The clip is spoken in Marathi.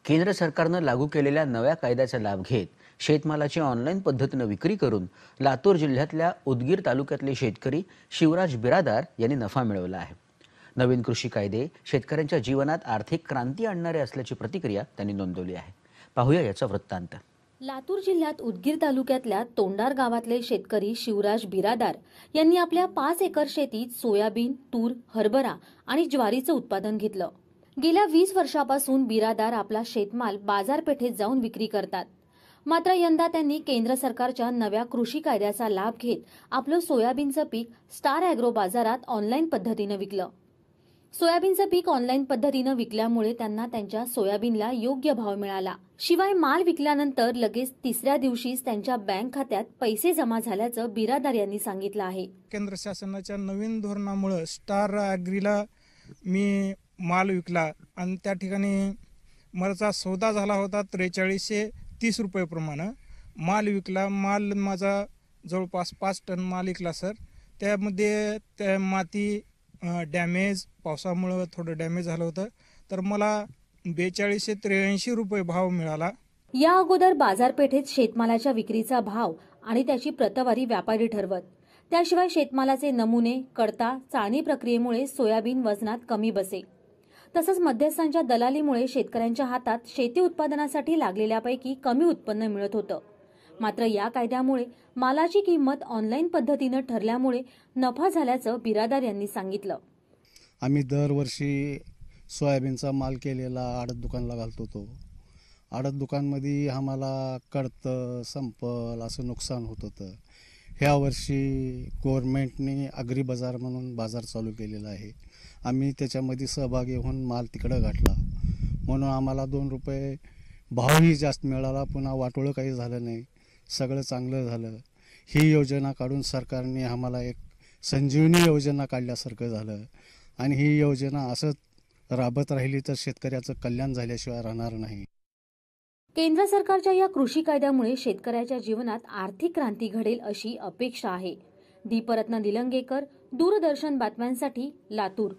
केंद्र सरकारनं लागू केलेल्या नव्या कायद्याचा लाभ घेत शेतमालाची ऑनलाईन पद्धतीनं विक्री करून लातूर जिल्ह्यातल्या उदगीर तालुक्यातले शेतकरी शिवराज बिरादार यांनी नफा मिळवला आहे. नवीन कृषी कायदे शेतकऱ्यांच्या जीवनात आर्थिक क्रांती आणणारे असल्याची प्रतिक्रिया त्यांनी नोंदवली आहे. पाहूया याचा वृत्तांत. लातूर जिल्ह्यात उदगीर तालुक्यातल्या तोंडार गावातले शेतकरी शिवराज बिरादार यांनी आपल्या 5 एकर शेतीत सोयाबीन, तूर, हरभरा आणि ज्वारीचं उत्पादन घेतलं. गेल्या 20 वर्षापासून बिरादार आपला शेतमाल बाजारपेठेत जाऊन विक्री करतात. मात्र यंदा त्यांनी केंद्र सरकारच्या नव्या कृषी कायद्याचा लाभ घेत आपलं सोयाबीनचं पीक स्टार ॲग्रो बाजारात ऑनलाईन पद्धतीनं विकलं. सोयाबीनचं पीक ऑनलाईन पद्धतीनं विकल्यामुळे त्यांना त्यांच्या सोयाबीनला योग्य भाव मिळाला. शिवाय माल विकल्यानंतर लगेच 3ऱ्या दिवशीच त्यांच्या बँक खात्यात पैसे जमा झाल्याचं बिरादार यांनी सांगितलं आहे. केंद्र शासनाच्या नवीन धोरणामुळे स्टार ॲग्रीला मी माल विकला आणि त्या ठिकाणी माझा सौदा झाला होता 4330 रुपये प्रमाणे माल विकला. माल माझा जवळपास 5 टन माल विकला सर. त्यामध्ये त्या माती डॅमेज पावसामुळं थोडं डॅमेज झालं होतं, तर मला 4283 रुपये भाव मिळाला. या अगोदर बाजारपेठेत शेतमालाच्या विक्रीचा भाव आणि त्याची प्रतवारी व्यापारी ठरवत. त्याशिवाय शेतमालाचे नमुने, कडता, चाळणी प्रक्रियेमुळे सोयाबीन वजनात कमी बसे. तसंच मध्यस्थांच्या दलालीमुळे शेतकऱ्यांच्या हातात शेती उत्पादनासाठी लागलेल्यापैकी कमी उत्पन्न मिळत होतं. मात्र या कायद्यामुळे मालाची किंमत ऑनलाईन पद्धतीनं ठरल्यामुळे नफा झाल्याचं बिरादार यांनी सांगितलं. आम्ही दरवर्षी सोयाबीनचा माल केलेला आडत दुकानला घालतो. तो आडत दुकानमध्ये आम्हाला कळतं संपल असं नुकसान होत होतं. ह्या वर्षी गव्हर्नमेंटने अग्री बाजार म्हणून बाजार चालू केलेला आहे. आम्ही त्याच्यामध्ये सहभागी होऊन माल तिकडं घातला म्हणून आम्हाला 2 रुपये भावही जास्त मिळाला. पुन्हा वाटोळं काही झालं नाही, सगळं चांगलं झालं. ही योजना काढून सरकारने आम्हाला एक संजीवनी योजना काढल्यासारखं झालं आणि ही योजना असंच राबत राहिली तर शेतकऱ्याचं कल्याण झाल्याशिवाय राहणार नाही. केंद्र सरकारच्या या कृषी कायद्यामुळे शेतकऱ्याच्या जीवनात आर्थिक क्रांती घडेल अशी अपेक्षा आहे. दीपरत्न निलंगेकर, दूरदर्शन बातम्यांसाठी लातूर.